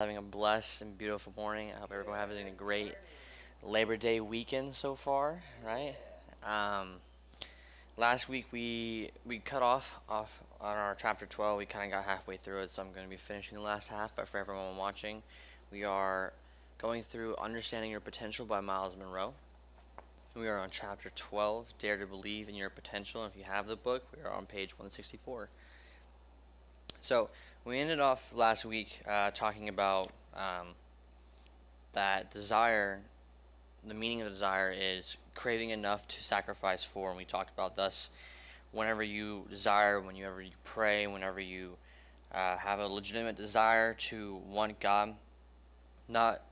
Having a blessed and beautiful morning. I hope everyone having a great Labor Day weekend so far, right? Um, Last week we cut off on our chapter 12. We kind of got halfway through it, so I'm going to be finishing the last half. But for everyone watching, we are going through Understanding Your Potential by Miles Monroe. We are on chapter 12, Dare to Believe in Your Potential. And if you have the book, we are on page 164. So we ended off last week talking about that desire. The meaning of desire is craving enough to sacrifice for, and we talked about thus. Whenever you desire, whenever you pray, whenever you have a legitimate desire to want God, not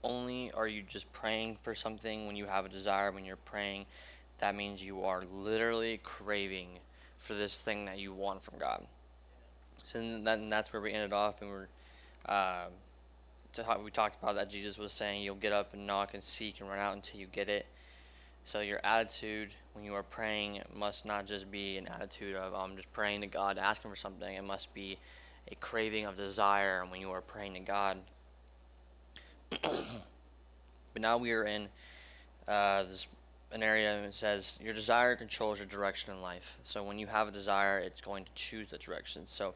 only are you just praying for something when you have a desire, when you're praying, that means you are literally craving for this thing that you want from God. So that's where we ended off, and uh, we talked about that Jesus was saying you'll get up and knock and seek and run out until you get it. So your attitude when you are praying must not just be an attitude of just praying to God, asking for something. It must be a craving of desire when you are praying to God. But now we are in an area that says your desire controls your direction in life. So when you have a desire, it's going to choose the direction. So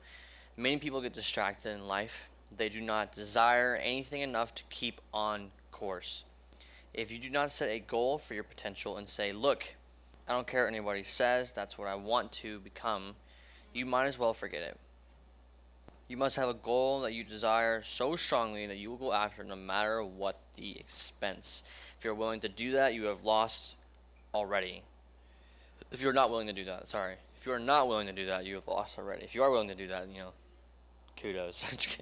many people get distracted in life. They do not desire anything enough to keep on course. If you do not set a goal for your potential and say, look, I don't care what anybody says, that's what I want to become, you might as well forget it. You must have a goal that you desire so strongly that you will go after it no matter what the expense. If you're willing to do that, you have lost already. If you're not willing to do that, sorry. If you are not willing to do that, you have lost already. If you are willing to do that, kudos.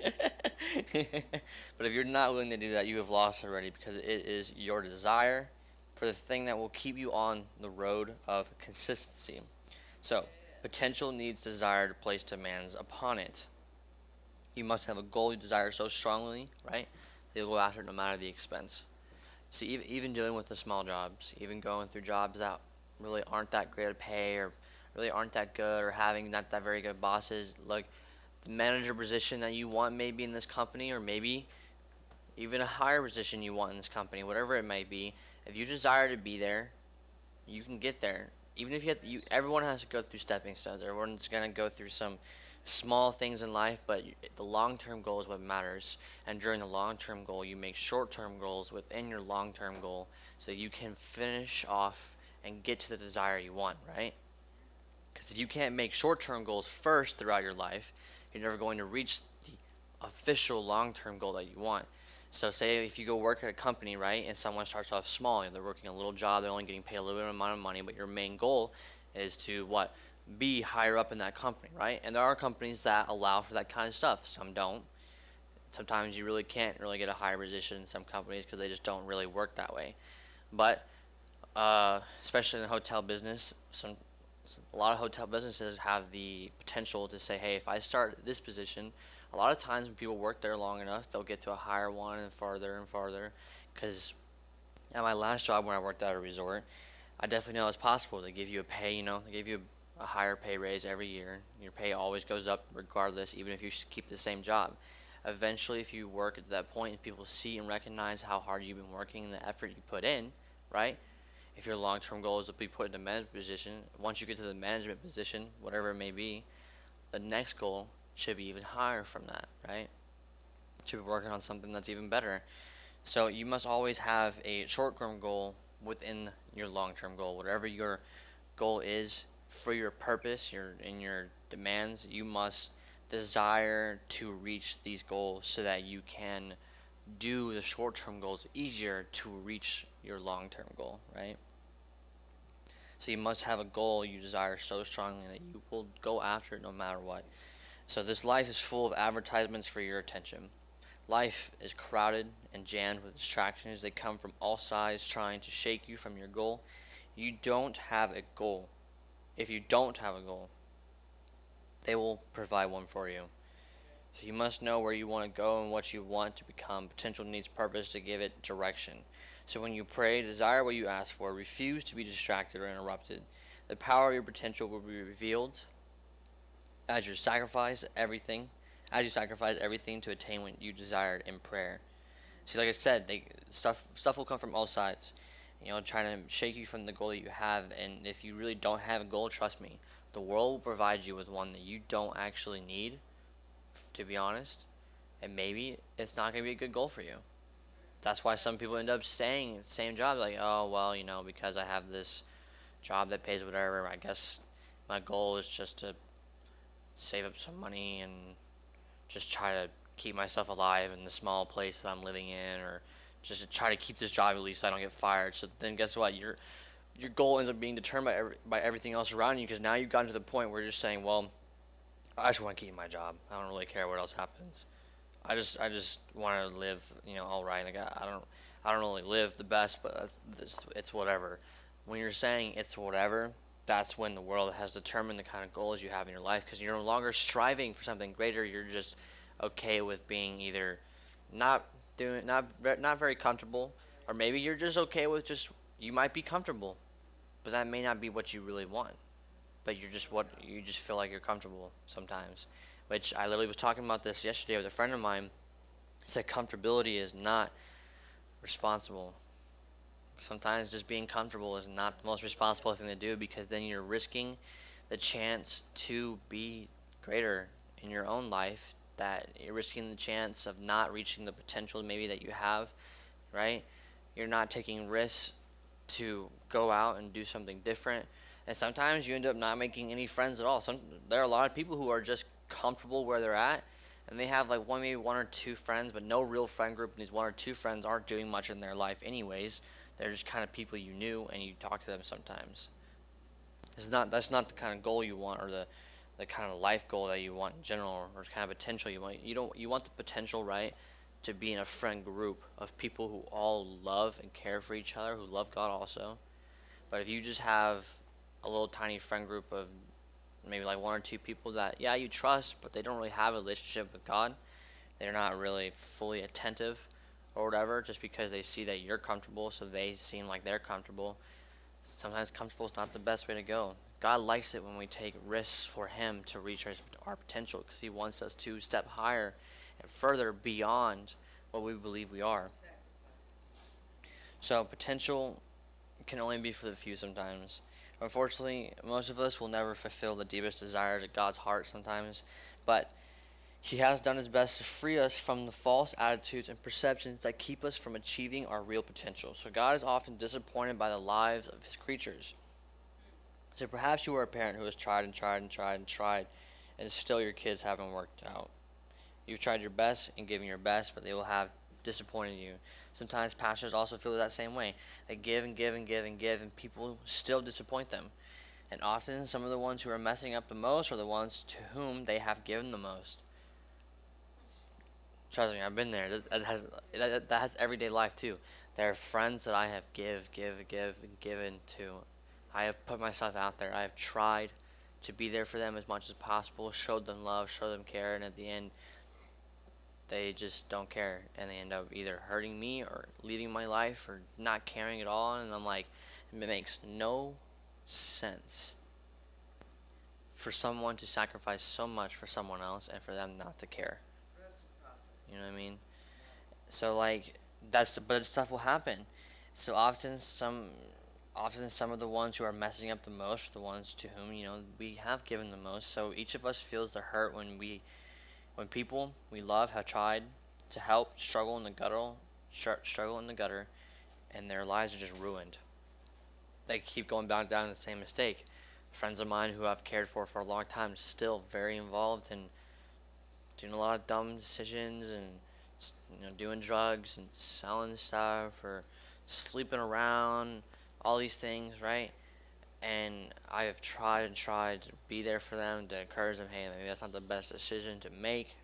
But if you're not willing to do that, you have lost already because it is your desire for the thing that will keep you on the road of consistency. So, potential needs desire to place demands upon it. You must have a goal you desire so strongly, right? That you'll go after it no matter the expense. See, even dealing with the small jobs, even going through jobs that really aren't that great at pay or really aren't that good or having not that very good bosses, like the manager position that you want maybe in this company, or maybe even a higher position you want in this company, whatever it might be. If you desire to be there, you can get there. Even if everyone has to go through stepping stones. Everyone's gonna go through some small things in life, but the long-term goal is what matters. And during the long-term goal, you make short-term goals within your long-term goal, so you can finish off and get to the desire you want, right? Because if you can't make short-term goals first throughout your life, you're never going to reach the official long-term goal that you want. So say if you go work at a company, right, and someone starts off small, they're working a little job, they're only getting paid a little bit amount of money, but your main goal is to what? Be higher up in that company, right? And there are companies that allow for that kind of stuff. Some don't. Sometimes you really can't really get a higher position in some companies because they just don't really work that way. But especially in the hotel business, a lot of hotel businesses have the potential to say, hey, if I start at this position, a lot of times when people work there long enough, they'll get to a higher one and farther and farther. Because at my last job when I worked at a resort, I definitely know it's possible. They give you a pay, they give you a higher pay raise every year. Your pay always goes up regardless, even if you keep the same job. Eventually, if you work at that point and people see and recognize how hard you've been working and the effort you put in, right? If your long-term goal is to be put in a management position, once you get to the management position, whatever it may be, the next goal should be even higher from that, right? Should be working on something that's even better. So you must always have a short-term goal within your long-term goal. Whatever your goal is for your purpose, your demands, you must desire to reach these goals so that you can do the short-term goals easier to reach your long-term goal, right? So you must have a goal you desire so strongly that you will go after it no matter what. So this life is full of advertisements for your attention. Life is crowded and jammed with distractions. They come from all sides trying to shake you from your goal. You don't have a goal. If you don't have a goal, they will provide one for you. So you must know where you want to go and what you want to become. Potential needs purpose to give it direction. So when you pray, desire what you ask for. Refuse to be distracted or interrupted. The power of your potential will be revealed as you sacrifice everything as you sacrifice everything to attain what you desired in prayer. See, like I said, stuff will come from all sides, trying to shake you from the goal that you have. And if you really don't have a goal, trust me, the world will provide you with one that you don't actually need, to be honest. And maybe it's not going to be a good goal for you. That's why some people end up staying at the same job. Like, oh, well, because I have this job that pays whatever, I guess my goal is just to save up some money and just try to keep myself alive in the small place that I'm living in, or just to try to keep this job at least so I don't get fired. So then guess what? Your goal ends up being determined by everything else around you, because now you've gotten to the point where you're just saying, well, I just want to keep my job. I don't really care what else happens. I just want to live, all right. Like I don't really live the best, but it's whatever. When you're saying it's whatever, that's when the world has determined the kind of goals you have in your life, because you're no longer striving for something greater. You're just okay with being either not not very comfortable, or maybe you're just okay with just, you might be comfortable, but that may not be what you really want. But you just feel like you're comfortable sometimes. Which I literally was talking about this yesterday with a friend of mine. He said comfortability is not responsible. Sometimes just being comfortable is not the most responsible thing to do, because then you're risking the chance to be greater in your own life, that you're risking the chance of not reaching the potential maybe that you have, right? You're not taking risks to go out and do something different. And sometimes you end up not making any friends at all. There are a lot of people who are just comfortable where they're at, and they have like maybe one or two friends, but no real friend group. And these one or two friends aren't doing much in their life anyways. They're just kind of people you knew, and you talk to them sometimes. That's not the kind of goal you want, or the kind of life goal that you want in general, or kind of potential you want. You want the potential, right, to be in a friend group of people who all love and care for each other, who love God also. But if you just have a little tiny friend group of maybe like one or two people that, yeah, you trust, but they don't really have a relationship with God, they're not really fully attentive or whatever, just because they see that you're comfortable, so they seem like they're comfortable. Sometimes comfortable is not the best way to go. God likes it when we take risks for Him to reach our potential, because He wants us to step higher and further beyond what we believe we are. So potential can only be for the few sometimes. Unfortunately, most of us will never fulfill the deepest desires of God's heart sometimes, but He has done His best to free us from the false attitudes and perceptions that keep us from achieving our real potential. So God is often disappointed by the lives of His creatures. So perhaps you are a parent who has tried and tried and tried and tried, and still your kids haven't worked out. You've tried your best and given your best, but they will have disappointed you. Sometimes pastors also feel that same way. They give and give and give and give, and people still disappoint them. And often some of the ones who are messing up the most are the ones to whom they have given the most. Trust me, I've been there. That has everyday life too. There are friends that I have and given to. I have put myself out there. I have tried to be there for them as much as possible, showed them love, showed them care, and at the end, they just don't care, and they end up either hurting me or leaving my life or not caring at all. And I'm like, it makes no sense for someone to sacrifice so much for someone else and for them not to care. You know what I mean? So like but stuff will happen. So often some of the ones who are messing up the most are the ones to whom we have given the most. So each of us feels the hurt when people we love have tried to help struggle in the gutter, and their lives are just ruined. They keep going back down the same mistake. Friends of mine who I've cared for a long time, still very involved in doing a lot of dumb decisions, and doing drugs and selling stuff or sleeping around, all these things, right? And I have tried and tried to be there for them, to encourage them, hey, maybe that's not the best decision to make.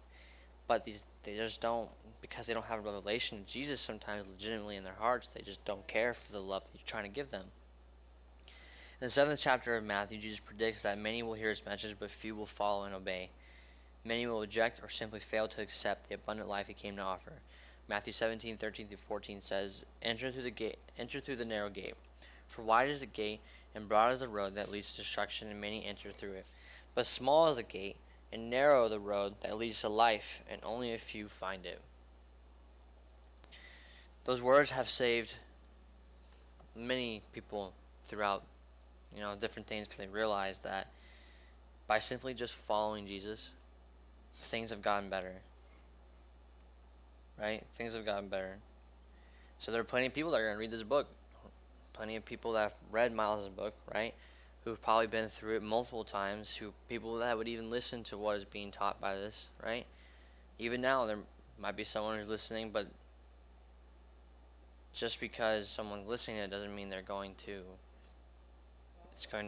But they just don't, because they don't have a revelation of Jesus sometimes legitimately in their hearts. They just don't care for the love that you're trying to give them. In the 7th chapter of Matthew, Jesus predicts that many will hear His message, but few will follow and obey. Many will reject or simply fail to accept the abundant life He came to offer. Matthew 17:13-14 says, enter through the narrow gate. For wide is the gate, and broad is the road that leads to destruction, and many enter through it. But small is the gate, and narrow the road that leads to life, and only a few find it. Those words have saved many people throughout, different things, because they realize that by simply just following Jesus, things have gotten better. Right? Things have gotten better. So there are plenty of people that are going to read this book. Plenty of people that have read Miles' book, right? Who've probably been through it multiple times. People that would even listen to what is being taught by this, right? Even now, there might be someone who's listening, but just because someone's listening, it doesn't mean it's going to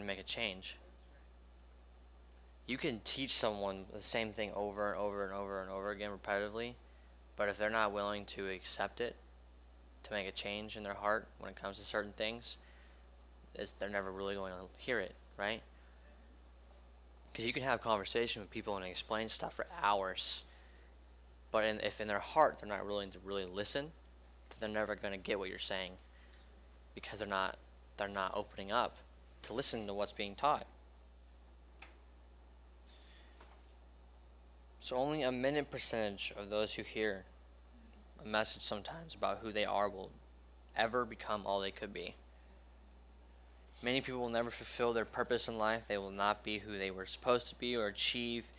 make a change. You can teach someone the same thing over and over and over and over again repetitively, but if they're not willing to accept it, to make a change in their heart when it comes to certain things, they're never really going to hear it, right? Because you can have conversation with people and explain stuff for hours, but if in their heart they're not willing to really listen, they're never going to get what you're saying, because they're not opening up to listen to what's being taught. So only a minute percentage of those who hear a message sometimes about who they are will ever become all they could be. Many people will never fulfill their purpose in life. They will not be who they were supposed to be or achieve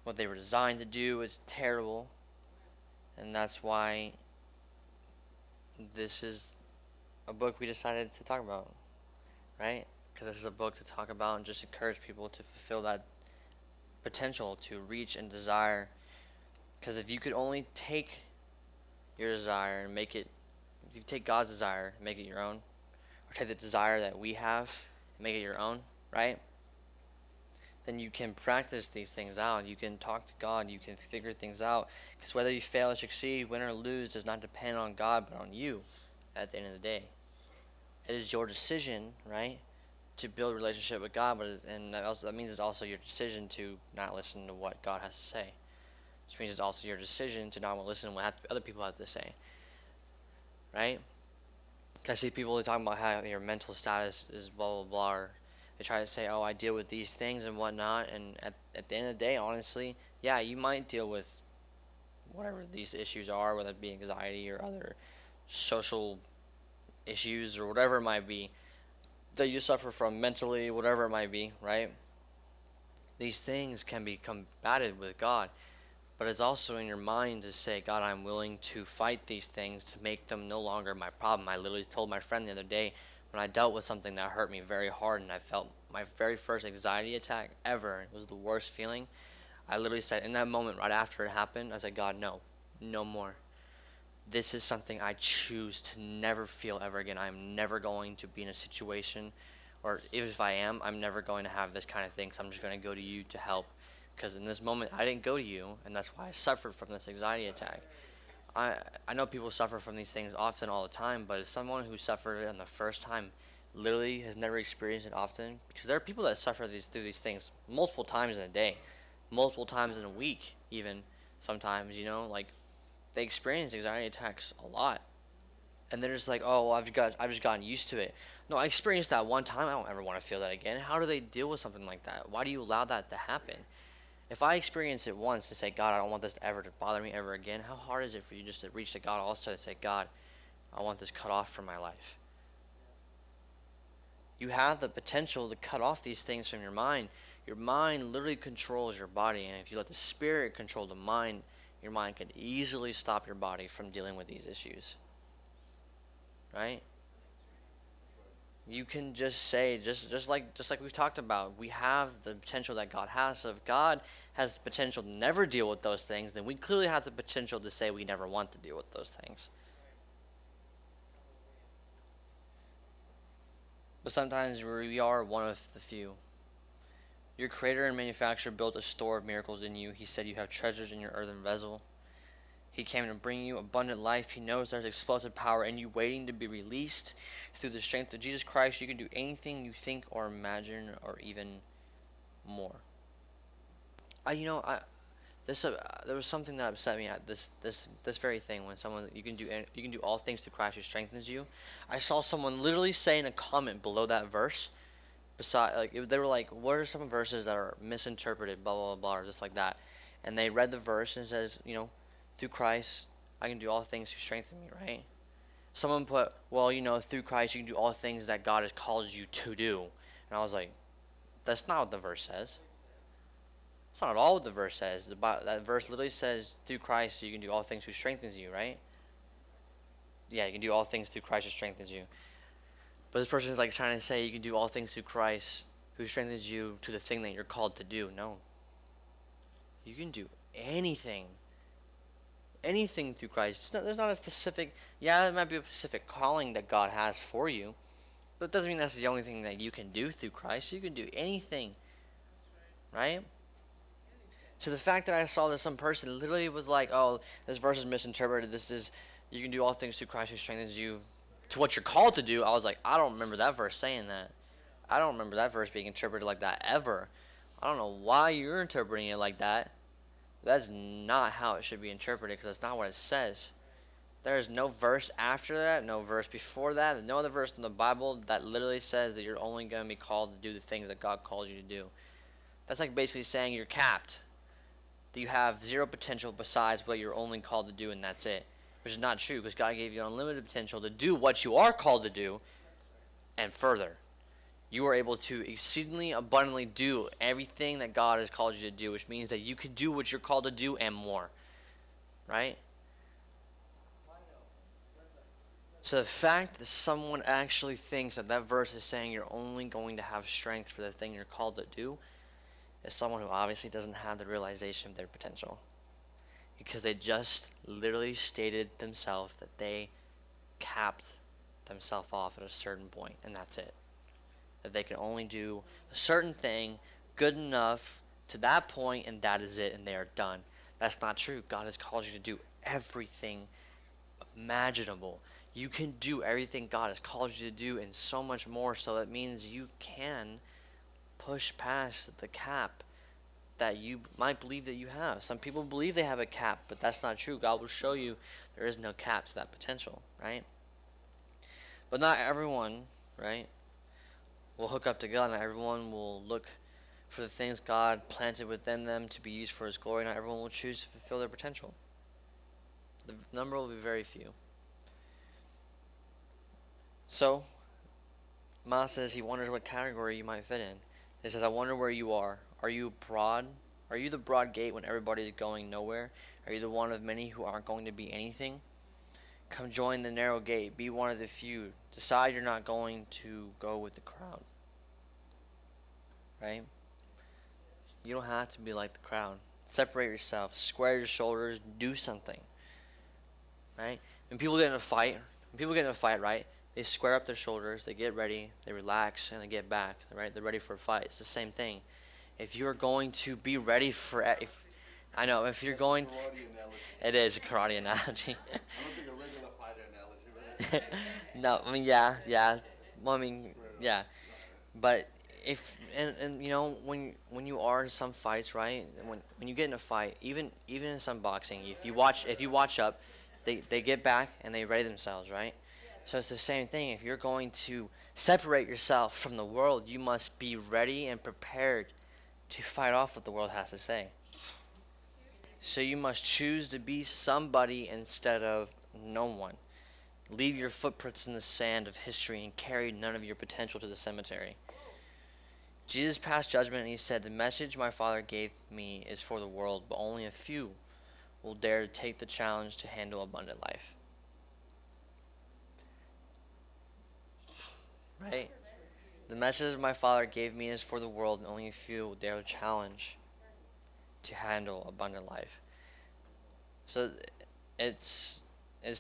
what they were designed to do. It's terrible. And that's why this is a book we decided to talk about, right? Because this is a book to talk about and just encourage people to fulfill that potential to reach and desire. Because if you could only take your desire and make it, if you take God's desire and make it your own, or take the desire that we have and make it your own, right? Then you can practice these things out. You can talk to God. You can figure things out. Because whether you fail or succeed, win or lose, does not depend on God, but on you at the end of the day. It is your decision, right, to build a relationship with God, and that means it's also your decision to not listen to what God has to say. Which means it's also your decision to not listen to what other people have to say, right? I see people talking about how your mental status is blah, blah, blah, or they try to say, oh, I deal with these things and whatnot, and at the end of the day, honestly, yeah, you might deal with whatever these issues are, whether it be anxiety or other social issues or whatever it might be that you suffer from mentally, whatever it might be, right? These things can be combated with God, but it's also in your mind to say, God, I'm willing to fight these things to make them no longer my problem. I literally told my friend the other day when I dealt with something that hurt me very hard and I felt my very first anxiety attack ever. It was the worst feeling. I literally said in that moment right after it happened, I said, God, no more. This is something I choose to never feel ever again. I'm never going to be in a situation, or if I am, I'm never going to have this kind of thing, so I'm just going to go to you to help. Because in this moment, I didn't go to you, and that's why I suffered from this anxiety attack. I know people suffer from these things often all the time, but as someone who suffered it on the first time, literally has never experienced it often, because there are people that suffer through these things multiple times in a day, multiple times in a week even, sometimes, like, they experience anxiety attacks a lot, and they're just like, oh, well, I've just gotten used to it. No, I experienced that one time. I don't ever want to feel that again. How do they deal with something like that? Why do you allow that to happen? If I experience it once and say, God, I don't want this ever to bother me ever again, how hard is it for you just to reach to God also and say, God, I want this cut off from my life? You have the potential to cut off these things from your mind. Your mind literally controls your body, and if you let the Spirit control the mind, your mind can easily stop your body from dealing with these issues. Right? You can just say, just like we've talked about, we have the potential that God has. So if God has the potential to never deal with those things, then we clearly have the potential to say we never want to deal with those things. But sometimes we are one of the few. Your creator and manufacturer built a store of miracles in you. He said you have treasures in your earthen vessel. He came to bring you abundant life. He knows there's explosive power in you waiting to be released. Through the strength of Jesus Christ, you can do anything you think or imagine, or even more. There was something that upset me at this very thing when someone you can do all things through Christ who strengthens you. I saw someone literally say in a comment below that verse, Beside, they were like, what are some verses that are misinterpreted, blah blah blah, or just like that, and they read the verse and it says, through Christ I can do all things who strengthen me, right? Someone put, well, through Christ you can do all things that God has called you to do, and I was like, that's not what the verse says. It's not at all what the verse says. That verse literally says, through Christ you can do all things who strengthens you, right? Yeah, you can do all things through Christ who strengthens you. But this person is like trying to say you can do all things through Christ who strengthens you to the thing that you're called to do. No. You can do anything. Anything through Christ. There's not a specific, there might be a specific calling that God has for you. But it doesn't mean that's the only thing that you can do through Christ. You can do anything. Right? So the fact that I saw that some person literally was like, oh, this verse is misinterpreted. This is, you can do all things through Christ who strengthens you to what you're called to do. I was like, I don't remember that verse saying that. I don't remember that verse being interpreted like that ever. I don't know why you're interpreting it like that. That's not how it should be interpreted, because that's not what it says. There is no verse after that, no verse before that, no other verse in the Bible that literally says that you're only going to be called to do the things that God calls you to do. That's like basically saying you're capped. That you have zero potential besides what you're only called to do, and that's it. Which is not true, because God gave you unlimited potential to do what you are called to do, and further. You are able to exceedingly abundantly do everything that God has called you to do, which means that you can do what you're called to do and more. Right? So the fact that someone actually thinks that verse is saying you're only going to have strength for the thing you're called to do is someone who obviously doesn't have the realization of their potential. Because they just literally stated themselves that they capped themselves off at a certain point, and that's it. That they can only do a certain thing good enough to that point, and that is it, and they are done. That's not true. God has called you to do everything imaginable. You can do everything God has called you to do and so much more, so that means you can push past the cap that you might believe that you have. Some people believe they have a cap, but that's not true. God will show you there is no cap to that potential, right? But not everyone, right, will hook up to God. Not everyone will look for the things God planted within them to be used for His glory. Not everyone will choose to fulfill their potential. The number will be very few. So, Ma says he wonders what category you might fit in. He says, I wonder where you are. Are you broad? Are you the broad gate when everybody is going nowhere? Are you the one of many who aren't going to be anything? Come join the narrow gate. Be one of the few. Decide you're not going to go with the crowd. Right? You don't have to be like the crowd. Separate yourself. Square your shoulders. Do something. Right? When people get in a fight, right? They square up their shoulders, they get ready, they relax, and they get back, right? They're ready for a fight. It's the same thing. If you're going to be ready for, if you're going to, it is a karate analogy. I don't think a regular fighter analogy. No, I mean, yeah. Well, I mean, yeah. But if, and when you are in some fights, right? When you get in a fight, even in some boxing, if you watch up, they get back and they ready themselves, right? So it's the same thing. If you're going to separate yourself from the world, you must be ready and prepared to fight off what the world has to say. So you must choose to be somebody instead of no one. Leave your footprints in the sand of history and carry none of your potential to the cemetery. Jesus passed judgment and he said, the message my Father gave me is for the world, but only a few will dare to take the challenge to handle abundant life. Right? The message my Father gave me is for the world, and only a few will dare to challenge to handle abundant life. So it's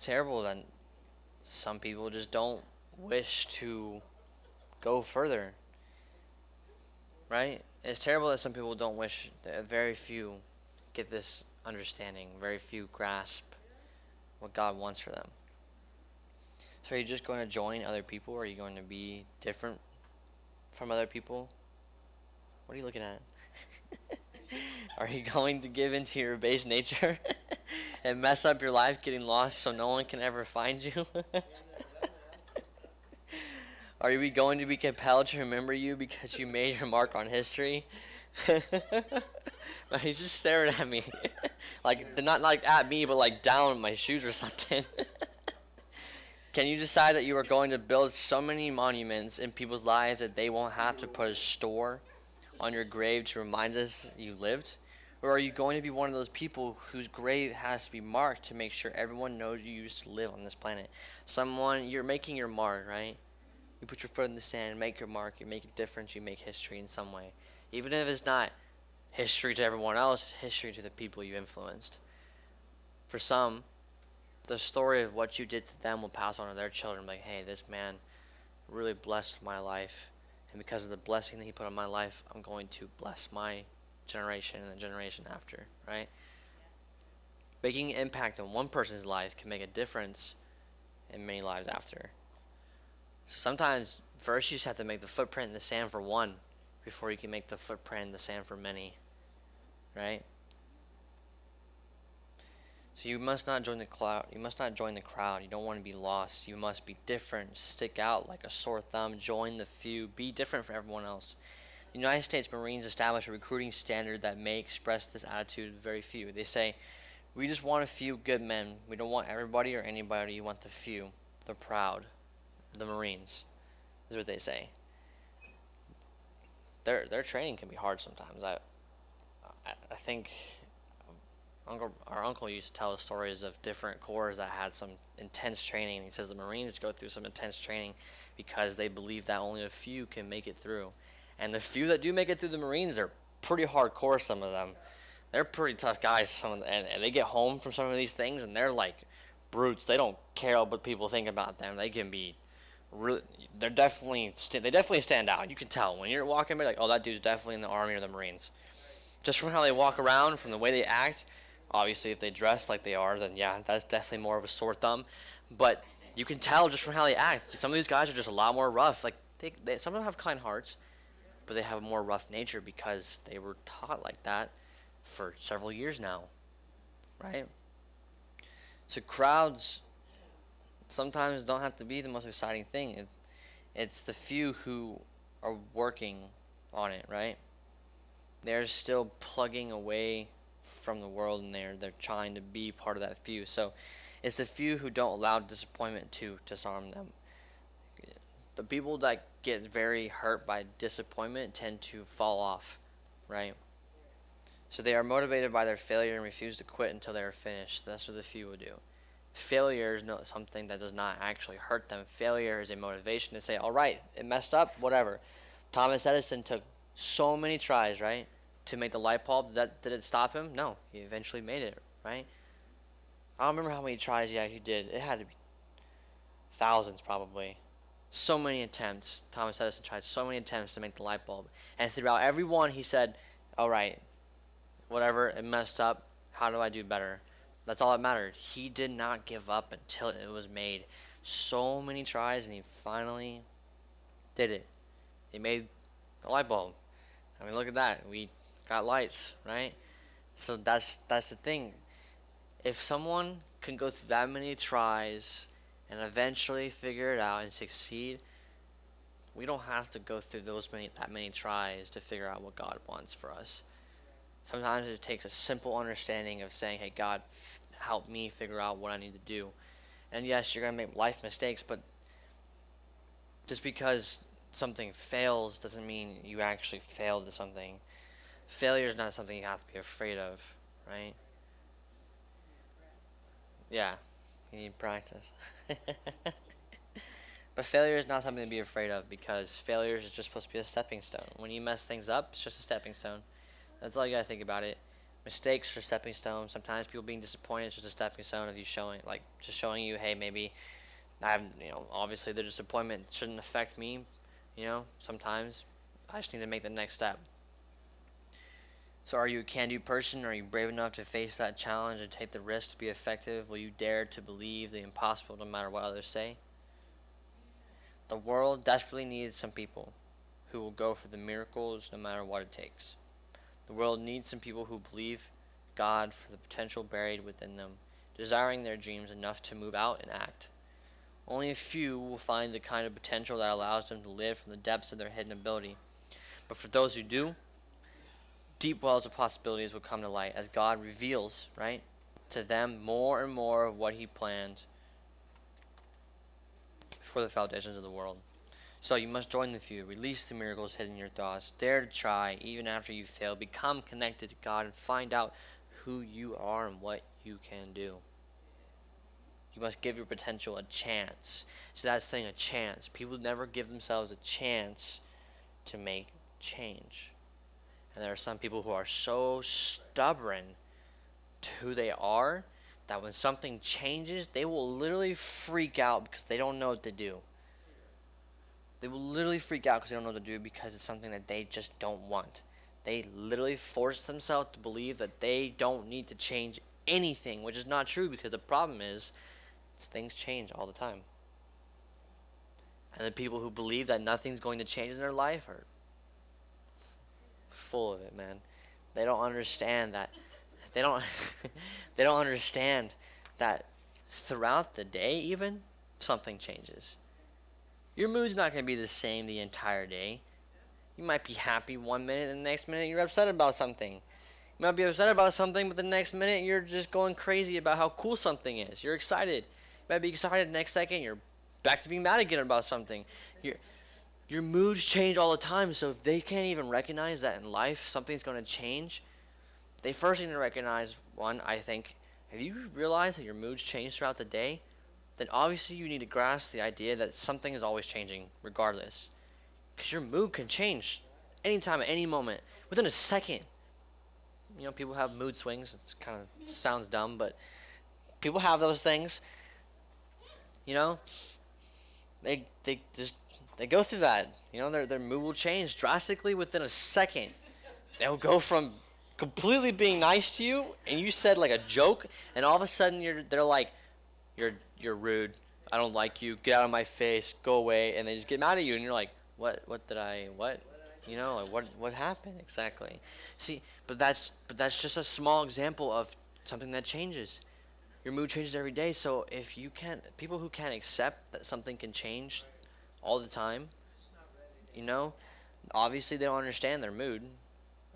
terrible that some people just don't wish to go further. Right? It's terrible that some people don't wish, that very few get this understanding, very few grasp what God wants for them. So are you just going to join other people, or are you going to be different from other people? What are you looking at? Are you going to give into your base nature and mess up your life getting lost so no one can ever find you? Or Are we going to be compelled to remember you because you made your mark on history? He's just staring at me. Like, not like at me, but like down my shoes or something. Can you decide that you are going to build so many monuments in people's lives that they won't have to put a store on your grave to remind us you lived? Or are you going to be one of those people whose grave has to be marked to make sure everyone knows you used to live on this planet? You're making your mark, right? You put your foot in the sand, make your mark, you make a difference, you make history in some way. Even if it's not history to everyone else, it's history to the people you influenced. For some, the story of what you did to them will pass on to their children. Like, hey, this man really blessed my life. And because of the blessing that he put on my life, I'm going to bless my generation and the generation after, right? Making an impact on one person's life can make a difference in many lives after. So sometimes first you just have to make the footprint in the sand for one before you can make the footprint in the sand for many, right? So you must not join the cloud. You must not join the crowd. You don't want to be lost. You must be different. Stick out like a sore thumb. Join the few. Be different from everyone else. The United States Marines establish a recruiting standard that may express this attitude of very few. They say, we just want a few good men. We don't want everybody or anybody. We want the few, the proud, the Marines, is what they say. Their training can be hard sometimes. I think our uncle used to tell us stories of different corps that had some intense training. He says the Marines go through some intense training because they believe that only a few can make it through. And the few that do make it through the Marines are pretty hardcore, some of them. They're pretty tough guys, and they get home from some of these things, and they're like brutes. They don't care what people think about them. They can be really, they definitely stand out. You can tell when you're walking by, like, oh, that dude's definitely in the Army or the Marines. Just from how they walk around, from the way they act. Obviously, if they dress like they are, then yeah, that's definitely more of a sore thumb. But you can tell just from how they act. Some of these guys are just a lot more rough. Like some of them have kind hearts, but they have a more rough nature because they were taught like that for several years now, right? So crowds sometimes don't have to be the most exciting thing. It's the few who are working on it, right? They're still plugging away from the world, and they're trying to be part of that few. So it's the few who don't allow disappointment to disarm them. The people that get very hurt by disappointment tend to fall off, right? So they are motivated by their failure and refuse to quit until they are finished. That's what the few will do. Failure is not something that does not actually hurt them. Failure is a motivation to say, all right, it messed up, whatever. Thomas Edison took so many tries, right, to make the light bulb. Did it stop him? No, he eventually made it, right? I don't remember how many tries he actually did. It had to be thousands, probably. So many attempts. Thomas Edison tried so many attempts to make the light bulb. And throughout every one, he said, all right, whatever, it messed up. How do I do better? That's all that mattered. He did not give up until it was made. So many tries, and he finally did it. He made the light bulb. I mean, look at that. We got lights, right? So that's the thing. If someone can go through that many tries and eventually figure it out and succeed, we don't have to go through that many tries to figure out what God wants for us. Sometimes it takes a simple understanding of saying, hey, God, help me figure out what I need to do. And yes, you're going to make life mistakes, but just because something fails doesn't mean you actually failed at something. Failure is not something you have to be afraid of, right? Yeah, you need practice. But failure is not something to be afraid of, because failure is just supposed to be a stepping stone. When you mess things up, it's just a stepping stone. That's all you gotta think about it. Mistakes are stepping stones. Sometimes people being disappointed is just a stepping stone of you showing you, hey, maybe obviously the disappointment shouldn't affect me. Sometimes I just need to make the next step. So are you a can-do person? Are you brave enough to face that challenge and take the risk to be effective? Will you dare to believe the impossible no matter what others say? The world desperately needs some people who will go for the miracles no matter what it takes. The world needs some people who believe God for the potential buried within them, desiring their dreams enough to move out and act. Only a few will find the kind of potential that allows them to live from the depths of their hidden ability. But for those who do, deep wells of possibilities will come to light as God reveals, right, to them more and more of what He planned for the foundations of the world. So you must join the few, release the miracles hidden in your thoughts, dare to try even after you fail, become connected to God, and find out who you are and what you can do. You must give your potential a chance. So that's saying a chance. People never give themselves a chance to make change. And there are some people who are so stubborn to who they are that when something changes, they will literally freak out because they don't know what to do. They will literally freak out because they don't know what to do because it's something that they just don't want. They literally force themselves to believe that they don't need to change anything, which is not true because the problem is things change all the time. And the people who believe that nothing's going to change in their life are full of it, man. They don't understand that. They don't they don't understand that throughout the day even something changes. Your mood's not going to be the same the entire day. You might be happy one minute and the next minute you're upset about something. You might be upset about something, but the next minute you're just going crazy about how cool something is. You're excited. You might be excited the next second you're back to being mad again about something. Your moods change all the time, so if they can't even recognize that in life something's going to change, they first need to recognize, one, I think, if you realize that your moods change throughout the day, then obviously you need to grasp the idea that something is always changing regardless. Because your mood can change anytime, at any moment, within a second. You know, people have mood swings. It kind of sounds dumb, but people have those things. You know, they go through that. You know, their mood will change drastically within a second. They'll go from completely being nice to you, and you said like a joke, and all of a sudden they're like, you're rude. I don't like you. Get out of my face. Go away. And they just get mad at you, and you're like, what you know, like what happened exactly? See, but that's just a small example of something that changes. Your mood changes every day, so if you can't, people who can't accept that something can change all the time, you know, obviously they don't understand their mood.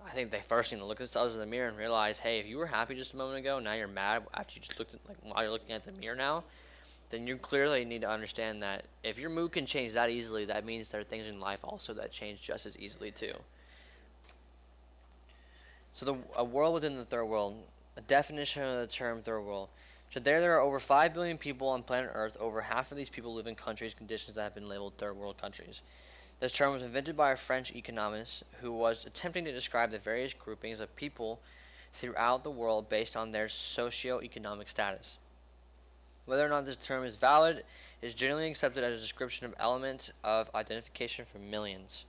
I think they first need to look at themselves in the mirror and realize, hey, if you were happy just a moment ago, now you're mad after you just looked at, like, while you're looking at the mirror now, then you clearly need to understand that if your mood can change that easily, that means there are things in life also that change just as easily too. So a world within the third world, a definition of the term third world. So there are over 5 billion people on planet Earth. Over half of these people live in countries, conditions that have been labeled third world countries. This term was invented by a French economist who was attempting to describe the various groupings of people throughout the world based on their socio-economic status. Whether or not this term is valid is generally accepted as a description of element of identification for millions.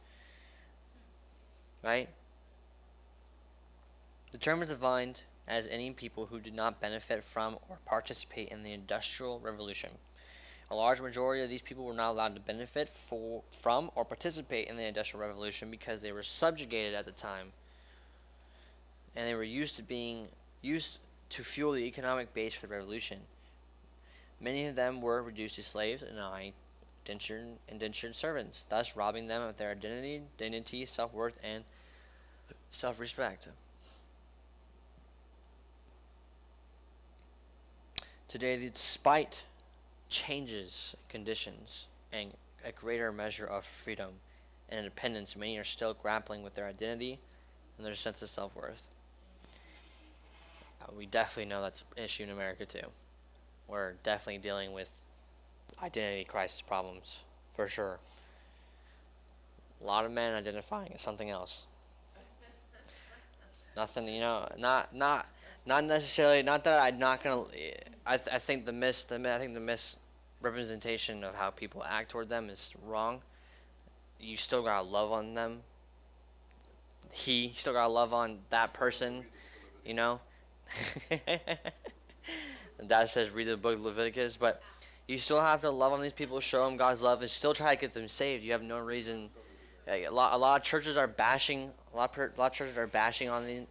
Right? The term is defined as any people who did not benefit from or participate in the Industrial Revolution. A large majority of these people were not allowed to benefit from or participate in the Industrial Revolution because they were subjugated at the time, and they were used to fuel the economic base for the revolution. Many of them were reduced to slaves and indentured servants, thus robbing them of their identity, dignity, self-worth, and self-respect. Today, despite changes, conditions, and a greater measure of freedom and independence, many are still grappling with their identity and their sense of self-worth. We definitely know that's an issue in America too. We're definitely dealing with identity crisis problems, for sure. A lot of men identifying as something else. Nothing, you know, not necessarily. Not that I'm not gonna. I think the misrepresentation of how people act toward them is wrong. You still gotta love on them. You still gotta love on that person, you know. And Dad says read the book of Leviticus, but you still have to love on these people, show them God's love, and still try to get them saved. You have no reason. A lot of churches are bashing. A lot of churches are bashing on them,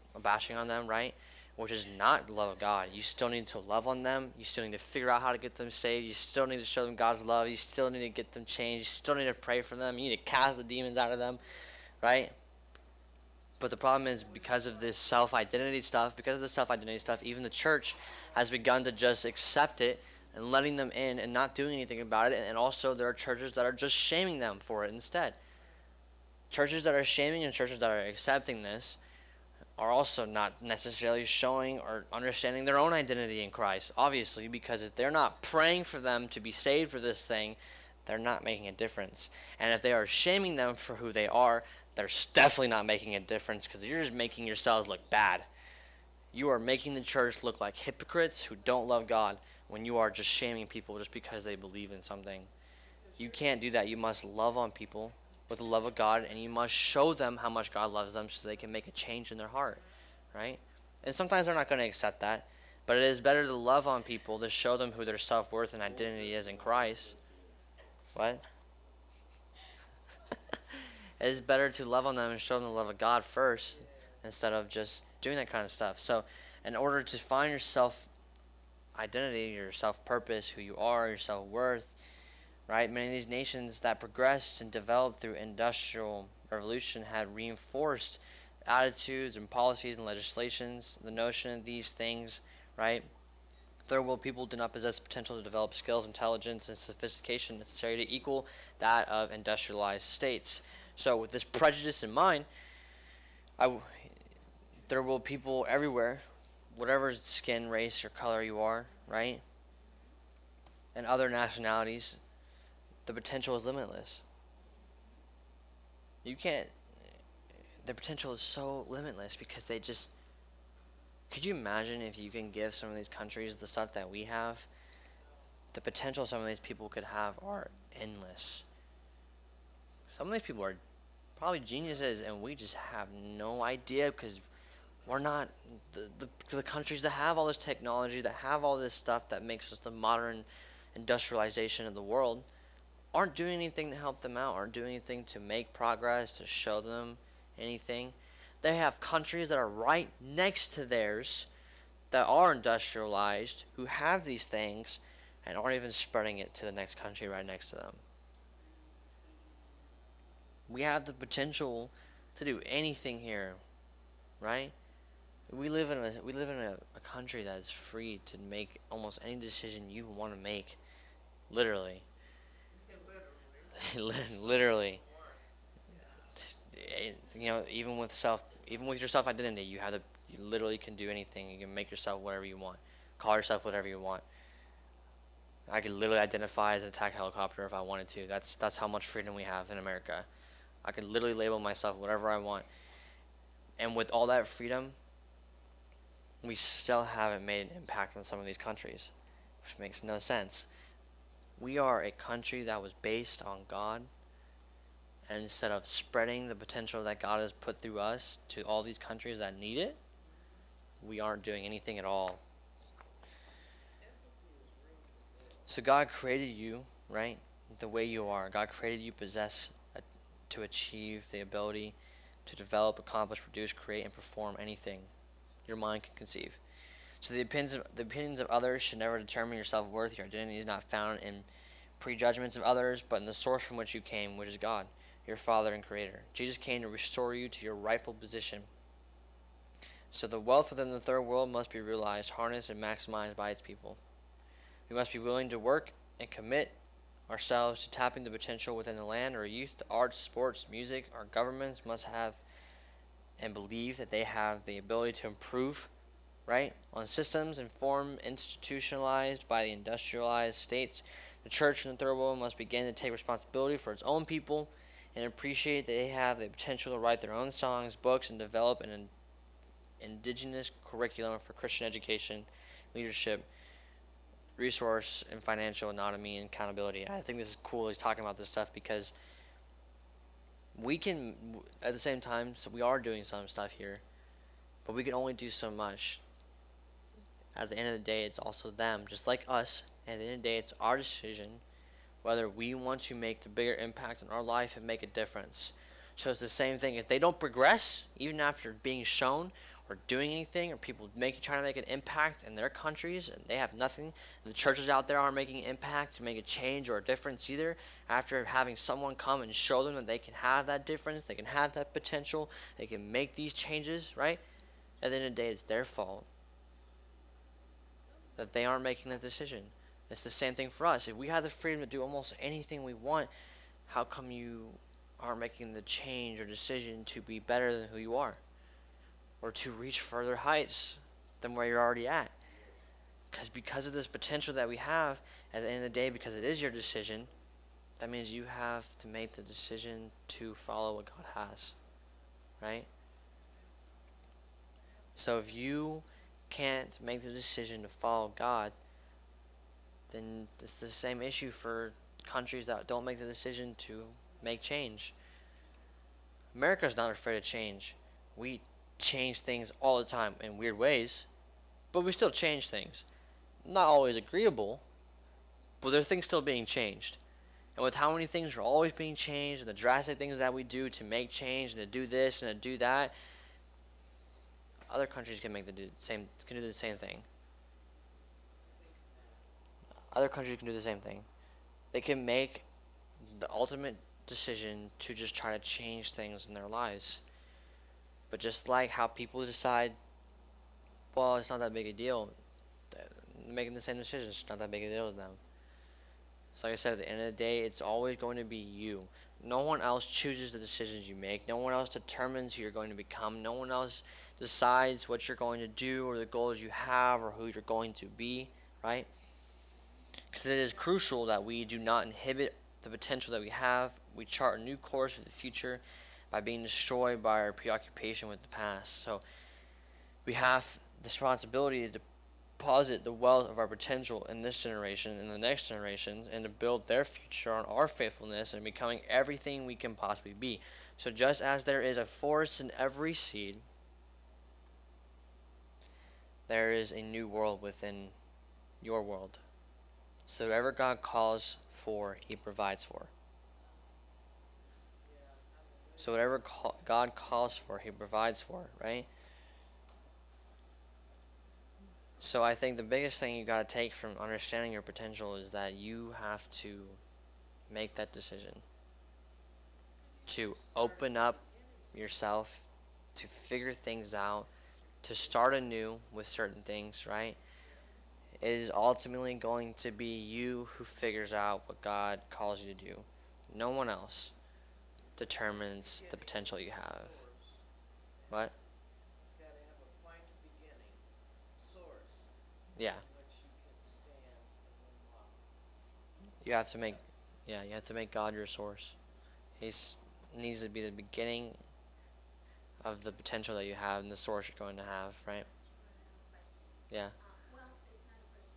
right? which is not the love of God. You still need to love on them. You still need to figure out how to get them saved. You still need to show them God's love. You still need to get them changed. You still need to pray for them. You need to cast the demons out of them, right? But the problem is, because of this self-identity stuff, even the church has begun to just accept it and letting them in and not doing anything about it. And also there are churches that are just shaming them for it instead. Churches that are shaming and churches that are accepting this are also not necessarily showing or understanding their own identity in Christ, obviously, because if they're not praying for them to be saved for this thing, they're not making a difference. And if they are shaming them for who they are, they're definitely not making a difference, because you're just making yourselves look bad. You are making the church look like hypocrites who don't love God when you are just shaming people just because they believe in something. You can't do that. You must love on people with the love of God, and you must show them how much God loves them so they can make a change in their heart, right? And sometimes they're not going to accept that, but it is better to love on people, to show them who their self-worth and identity is in Christ. What? It is better to love on them and show them the love of God first instead of just doing that kind of stuff. So in order to find your self-identity, your self-purpose, who you are, your self-worth, right? Many of these nations that progressed and developed through industrial revolution had reinforced attitudes and policies and legislations. The notion of these things, right? Third world people do not possess the potential to develop skills, intelligence, and sophistication necessary to equal that of industrialized states. So with this prejudice in mind, third world people everywhere, whatever skin, race, or color you are, right? And other nationalities, the potential is limitless. The potential is so limitless because could you imagine if you can give some of these countries the stuff that we have? The potential some of these people could have are endless. Some of these people are probably geniuses and we just have no idea because we're not the countries that have all this technology, that have all this stuff that makes us the modern industrialization of the world, aren't doing anything to help them out, aren't doing anything to make progress, to show them anything. They have countries that are right next to theirs that are industrialized, who have these things, and aren't even spreading it to the next country right next to them. We have the potential to do anything here, right? We live in a country that is free to make almost any decision you want to make, literally. Literally. You know, even with your self identity, you literally can do anything. You can make yourself whatever you want, call yourself whatever you want. I could literally identify as an attack helicopter if I wanted to. That's how much freedom we have in America. I could literally label myself whatever I want. And with all that freedom, we still haven't made an impact on some of these countries, which makes no sense. We are a country that was based on God, and instead of spreading the potential that God has put through us to all these countries that need it, we aren't doing anything at all. So God created you, right, the way you are. God created you to achieve the ability to develop, accomplish, produce, create, and perform anything your mind can conceive. So the opinions of others should never determine your self-worth. Your identity is not found in prejudgments of others, but in the source from which you came, which is God, your Father and Creator. Jesus came to restore you to your rightful position. So the wealth within the third world must be realized, harnessed, and maximized by its people. We must be willing to work and commit ourselves to tapping the potential within the land. Our youth, the arts, sports, music, our governments must have and believe that they have the ability to improve, right, on systems and form institutionalized by the industrialized states. The church in the third world must begin to take responsibility for its own people and appreciate that they have the potential to write their own songs, books, and develop an indigenous curriculum for Christian education, leadership, resource, and financial autonomy and accountability. I think this is cool he's talking about this stuff because we can, at the same time, so we are doing some stuff here, but we can only do so much. At the end of the day, it's also them, just like us. At the end of the day, it's our decision whether we want to make the bigger impact in our life and make a difference. So it's the same thing. If they don't progress, even after being shown, or doing anything, or people trying to make an impact in their countries, and they have nothing. The churches out there aren't making an impact to make a change or a difference either. After having someone come and show them that they can have that difference, they can have that potential, they can make these changes, right? At the end of the day, it's their fault that they aren't making that decision. It's the same thing for us. If we have the freedom to do almost anything we want, how come you aren't making the change or decision to be better than who you are? Or to reach further heights than where you're already at? Because of this potential that we have, at the end of the day, because it is your decision, that means you have to make the decision to follow what God has. Right? So if you can't make the decision to follow God, then it's the same issue for countries that don't make the decision to make change. America's not afraid of change. We change things all the time in weird ways, but we still change things. Not always agreeable, but there are things still being changed. And with how many things are always being changed, and the drastic things that we do to make change, and to do this and to do that, other countries can do the same thing. Other countries can do the same thing. They can make the ultimate decision to just try to change things in their lives. But just like how people decide, well, it's not that big a deal, making the same decision, it's not that big a deal to them. So like I said, at the end of the day, it's always going to be you. No one else chooses the decisions you make. No one else determines who you're going to become. No one else decides what you're going to do or the goals you have or who you're going to be, right? Because it is crucial that we do not inhibit the potential that we have. We chart a new course for the future by being destroyed by our preoccupation with the past. So we have the responsibility to deposit the wealth of our potential in this generation and the next generation, and to build their future on our faithfulness and becoming everything we can possibly be. So just as there is a forest in every seed, there is a new world within your world. So whatever God calls for, He provides for. So whatever God calls for, He provides for, right? So I think the biggest thing you got to take from understanding your potential is that you have to make that decision to open up yourself, to figure things out, to start anew with certain things, right? It is ultimately going to be you who figures out what God calls you to do. No one else determines the potential you have. What? You gotta have a point of beginning, source, Yeah. which you can stand and then walk. You have to make God your source. He needs to be the beginning of the potential that you have and the source you're going to have, right? Yeah. Well, it's not a question.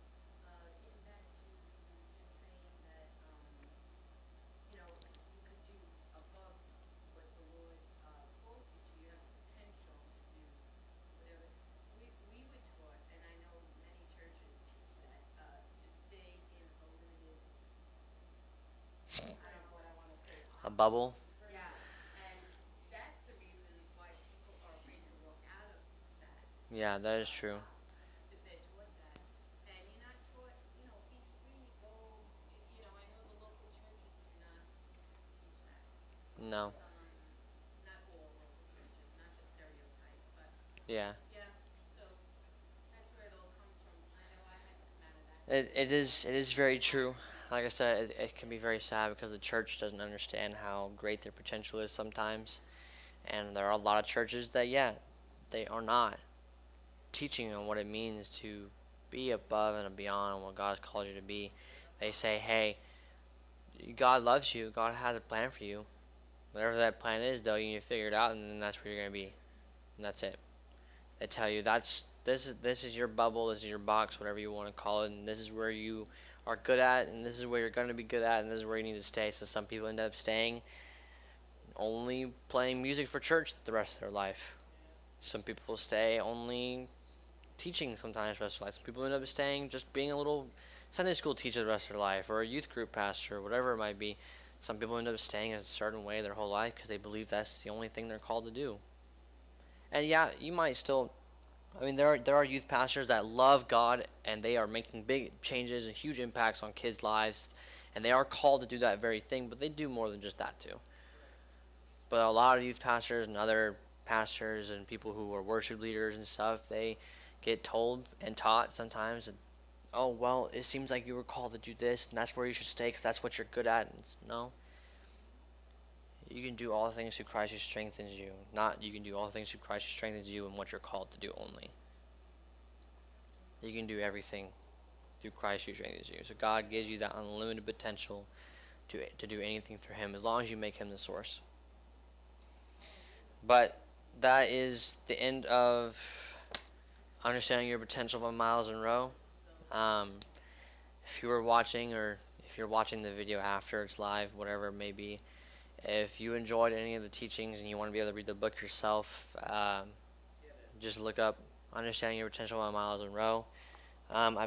Getting back to just saying that, you know, you could do above what the Lord calls you to. You have the potential to do whatever. We were taught, and I know many churches teach that, to stay in a limited, I don't know what I want to say. A bubble. Yeah, and that's the reason why people are afraid to walk out of that. Yeah, that is true. If they're taught that. And you're not taught, you know, be free, go, you know, I know the local churches do not teach that. No. Not all local churches, not to stereotype, but Yeah. yeah, so that's where it all comes from. I know I had to come out of that. It is very true. Like I said, it can be very sad because the church doesn't understand how great their potential is sometimes. And there are a lot of churches that, yeah, they are not teaching on what it means to be above and beyond what God has called you to be. They say, hey, God loves you. God has a plan for you. Whatever that plan is, though, you need to figure it out, and then that's where you're going to be. And that's it. They tell you this is your bubble, this is your box, whatever you want to call it, and this is where you are good at, and this is where you're going to be good at, and this is where you need to stay. So some people end up staying only playing music for church the rest of their life. Some people stay only teaching sometimes the rest of their life. Some people end up staying just being a little Sunday school teacher the rest of their life, or a youth group pastor, whatever it might be. Some people end up staying a certain way their whole life because they believe that's the only thing they're called to do. And yeah, you might still I mean, there are youth pastors that love God and they are making big changes and huge impacts on kids' lives, and they are called to do that very thing. But they do more than just that too. But a lot of youth pastors and other pastors and people who are worship leaders and stuff, they get told and taught sometimes that, oh well, it seems like you were called to do this, and that's where you should stay, because that's what you're good at. And no, you can do all things through Christ who strengthens you. Not you can do all things through Christ who strengthens you and what you're called to do only. You can do everything through Christ who strengthens you. So God gives you that unlimited potential to do anything through Him, as long as you make Him the source. But that is the end of understanding your potential by Miles Monroe. If you were watching, or if you're watching the video after it's live, whatever it may be, if you enjoyed any of the teachings and you want to be able to read the book yourself, just look up Understanding Your Potential by Miles Monroe. I